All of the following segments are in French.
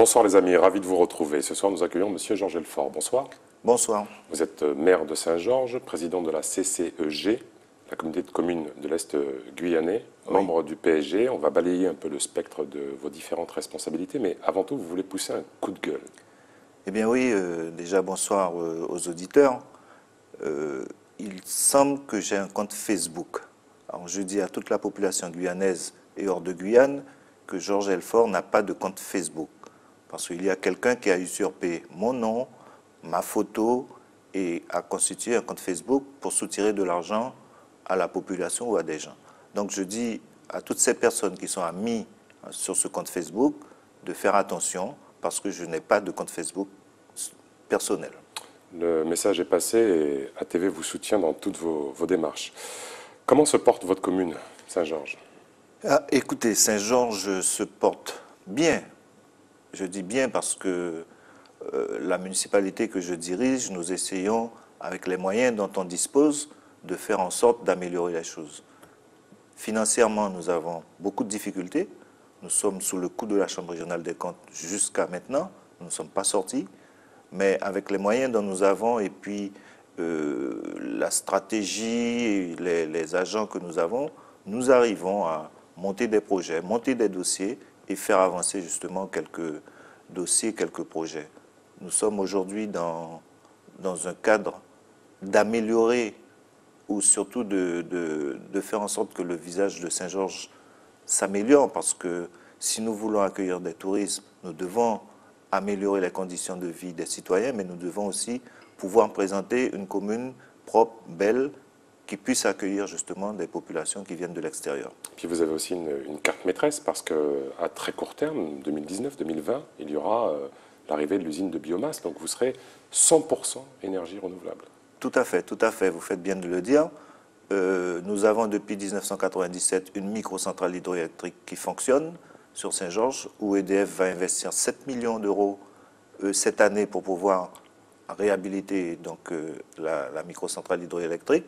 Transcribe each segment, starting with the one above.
Bonsoir les amis, ravi de vous retrouver. Ce soir nous accueillons Monsieur Georges Elfort. Bonsoir. Bonsoir. Vous êtes maire de Saint-Georges, président de la CCEG, la communauté de communes de l'Est guyanais, membre du PSG. On va balayer un peu le spectre de vos différentes responsabilités, mais avant tout, vous voulez pousser un coup de gueule. Eh bien oui, déjà bonsoir aux auditeurs. Il semble que j'ai un compte Facebook. Alors je dis à toute la population guyanaise et hors de Guyane que Georges Elfort n'a pas de compte Facebook. Parce qu'il y a quelqu'un qui a usurpé mon nom, ma photo et a constitué un compte Facebook pour soutirer de l'argent à la population ou à des gens. Donc je dis à toutes ces personnes qui sont amies sur ce compte Facebook de faire attention parce que je n'ai pas de compte Facebook personnel. Le message est passé et ATV vous soutient dans toutes vos démarches. Comment se porte votre commune, Saint-Georges? Écoutez, Saint-Georges se porte bien. Je dis bien parce que la municipalité que je dirige, nous essayons, avec les moyens dont on dispose, de faire en sorte d'améliorer les choses. Financièrement, nous avons beaucoup de difficultés. Nous sommes sous le coup de la Chambre régionale des comptes jusqu'à maintenant. Nous ne sommes pas sortis. Mais avec les moyens dont nous avons et puis la stratégie et les agents que nous avons, nous arrivons à monter des projets, monter des dossiers et faire avancer justement quelques dossiers, quelques projets. Nous sommes aujourd'hui dans un cadre d'améliorer ou surtout de faire en sorte que le visage de Saint-Georges s'améliore parce que si nous voulons accueillir des touristes, nous devons améliorer les conditions de vie des citoyens, mais nous devons aussi pouvoir présenter une commune propre, belle, qui puisse accueillir justement des populations qui viennent de l'extérieur. Puis vous avez aussi une carte maîtresse parce qu'à très court terme, 2019-2020, il y aura l'arrivée de l'usine de biomasse, donc vous serez 100% énergie renouvelable. Tout à fait, vous faites bien de le dire. Nous avons depuis 1997 une microcentrale hydroélectrique qui fonctionne sur Saint-Georges, où EDF va investir 7 millions d'euros cette année pour pouvoir réhabiliter donc, la microcentrale hydroélectrique.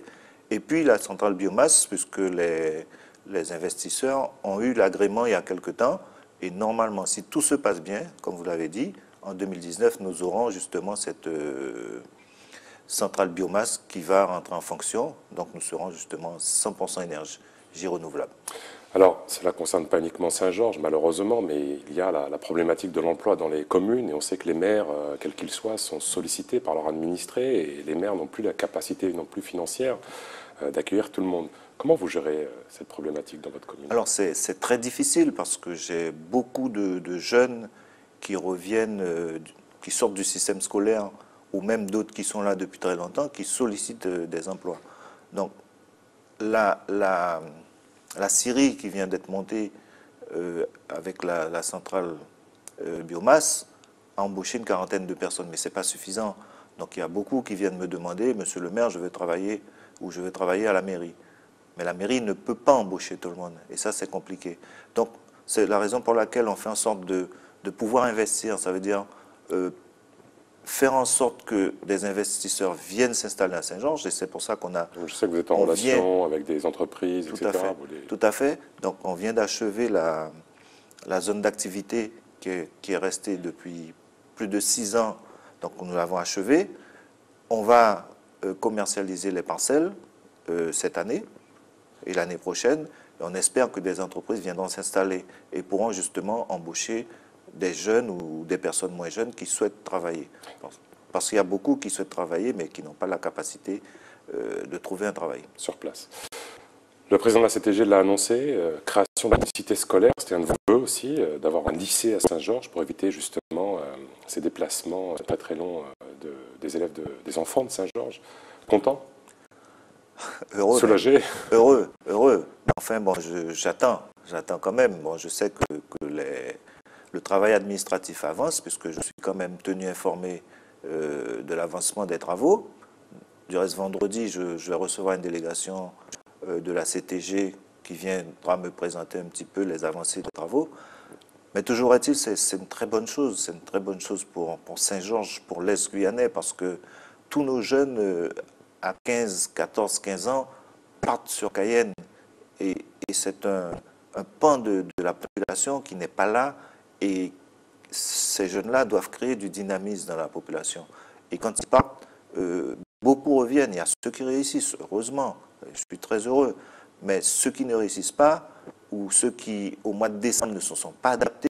Et puis la centrale biomasse, puisque les investisseurs ont eu l'agrément il y a quelque temps. Et normalement, si tout se passe bien, comme vous l'avez dit, en 2019, nous aurons justement cette centrale biomasse qui va rentrer en fonction. Donc nous serons justement 100% énergie renouvelable. Alors, cela ne concerne pas uniquement Saint-Georges, malheureusement, mais il y a la problématique de l'emploi dans les communes, et on sait que les maires, quels qu'ils soient, sont sollicités par leurs administrés, et les maires n'ont plus la capacité non plus financière d'accueillir tout le monde. Comment vous gérez cette problématique dans votre commune? Alors c'est très difficile parce que j'ai beaucoup de jeunes qui reviennent, qui sortent du système scolaire, ou même d'autres qui sont là depuis très longtemps, qui sollicitent des emplois. Donc la scierie qui vient d'être montée avec la centrale biomasse a embauché une quarantaine de personnes, mais ce n'est pas suffisant. Donc il y a beaucoup qui viennent me demander, monsieur le maire, je veux travailler ou je veux travailler à la mairie. Mais la mairie ne peut pas embaucher tout le monde, et ça c'est compliqué. Donc c'est la raison pour laquelle on fait en sorte de pouvoir investir, ça veut dire faire en sorte que des investisseurs viennent s'installer à Saint-Georges, et c'est pour ça qu'on a... Je sais que vous êtes en relation avec des entreprises, tout etc. Tout à fait. Donc on vient d'achever la zone d'activité qui est restée depuis plus de 6 ans. Donc nous l'avons achevée. On va commercialiser les parcelles cette année et l'année prochaine. Et on espère que des entreprises viendront s'installer et pourront justement embaucher des jeunes ou des personnes moins jeunes qui souhaitent travailler. Parce qu'il y a beaucoup qui souhaitent travailler mais qui n'ont pas la capacité de trouver un travail. Sur place. Le président de la CTG l'a annoncé, création d'une cité scolaire, c'était un de vos vœux aussi, d'avoir un lycée à Saint-Georges pour éviter justement ces déplacements très très longs des élèves, des enfants de Saint-Georges. Content? Heureux. Soulagé? Heureux. Mais enfin, bon, j'attends quand même. Bon, je sais que le travail administratif avance, puisque je suis quand même tenu informé de l'avancement des travaux. Du reste, vendredi, je vais recevoir une délégation de la CTG qui viendra me présenter un petit peu les avancées des travaux. Mais toujours est-il, c'est une très bonne chose. C'est une très bonne chose pour Saint-Georges, pour l'Est guyanais, parce que tous nos jeunes à 14, 15 ans partent sur Cayenne. Et c'est un pan de la population qui n'est pas là et ces jeunes-là doivent créer du dynamisme dans la population. Et quand ils partent, beaucoup reviennent. Il y a ceux qui réussissent, heureusement, je suis très heureux. Mais ceux qui ne réussissent pas, ou ceux qui, au mois de décembre, ne se sont pas adaptés,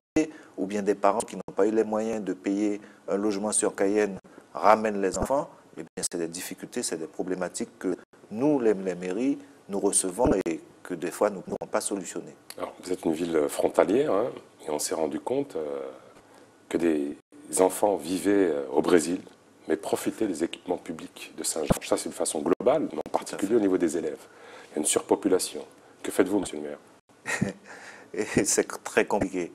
ou bien des parents qui n'ont pas eu les moyens de payer un logement sur Cayenne, ramènent les enfants, eh bien, c'est des difficultés, c'est des problématiques que nous, les mairies, nous recevons et que des fois, nous ne pouvons pas solutionner. Alors, vous êtes une ville frontalière, hein, et on s'est rendu compte que des enfants vivaient au Brésil, mais profitaient des équipements publics de Saint-Georges. Ça, c'est de façon globale, mais en particulier au niveau des élèves. Il y a une surpopulation. Que faites-vous, monsieur le maire? Et c'est très compliqué.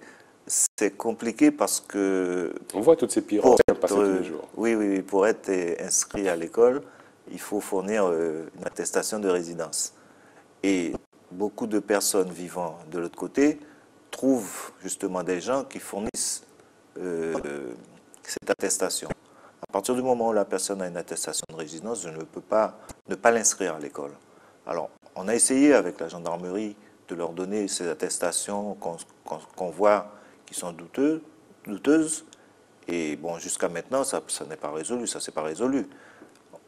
C'est compliqué parce que... On voit toutes ces pirogues passer tous les jours. Oui, pour être inscrit à l'école, il faut fournir une attestation de résidence. Et beaucoup de personnes vivant de l'autre côté trouvent justement des gens qui fournissent cette attestation. À partir du moment où la personne a une attestation de résidence, je ne peux pas ne pas l'inscrire à l'école. Alors, on a essayé avec la gendarmerie de leur donner ces attestations qu'on voit qui sont douteuses. Et bon, jusqu'à maintenant, ça n'est pas résolu, ça ne s'est pas résolu.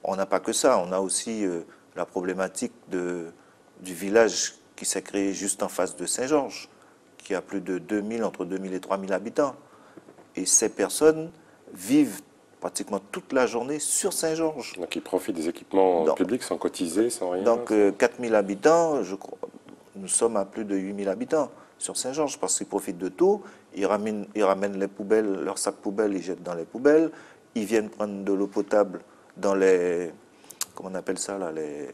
On n'a pas que ça, on a aussi la problématique du village qui s'est créé juste en face de Saint-Georges, qui a plus de 2000, entre 2000 et 3000 habitants. Et ces personnes vivent pratiquement toute la journée sur Saint-Georges. Donc ils profitent des équipements publics sans cotiser, sans rien. Donc 4000 habitants, je crois, nous sommes à plus de 8000 habitants sur Saint-Georges parce qu'ils profitent de tout. Ils ramènent les poubelles, leurs sacs poubelles, ils jettent dans les poubelles. Ils viennent prendre de l'eau potable dans les... Comment on appelle ça là, les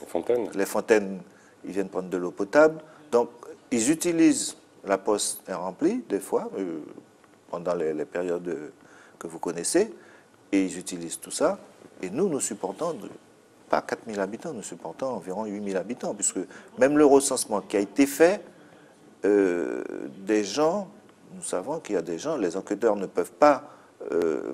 fontaines. Les fontaines, ils viennent prendre de l'eau potable. Donc ils utilisent, la poste est remplie des fois, pendant les périodes que vous connaissez, et ils utilisent tout ça. Et nous supportons pas 4000 habitants, nous supportons environ 8000 habitants, puisque même le recensement qui a été fait, des gens, nous savons qu'il y a des gens, les enquêteurs ne peuvent pas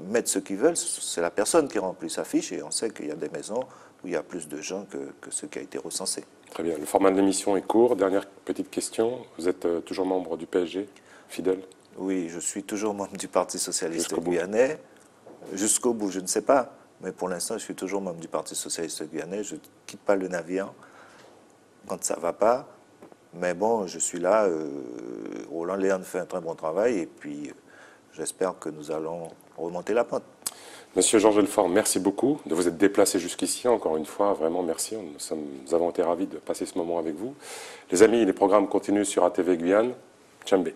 mettre ce qu'ils veulent, c'est la personne qui remplit sa fiche, et on sait qu'il y a des maisons où il y a plus de gens que ce qui a été recensé. Très bien, le format de l'émission est court. Dernière petite question, vous êtes toujours membre du PSG, fidèle? Oui, je suis toujours membre du Parti socialiste guyanais. Jusqu'au bout, je ne sais pas. Mais pour l'instant, je suis toujours membre du Parti socialiste guyanais. Je ne quitte pas le navire quand ça ne va pas. Mais bon, je suis là. Roland Léon fait un très bon travail. Et puis, j'espère que nous allons remonter la pente. Monsieur Georges Delfort, merci beaucoup de vous être déplacé jusqu'ici. Encore une fois, vraiment merci. Nous avons été ravis de passer ce moment avec vous. Les amis, les programmes continuent sur ATV Guyane. Tchambé.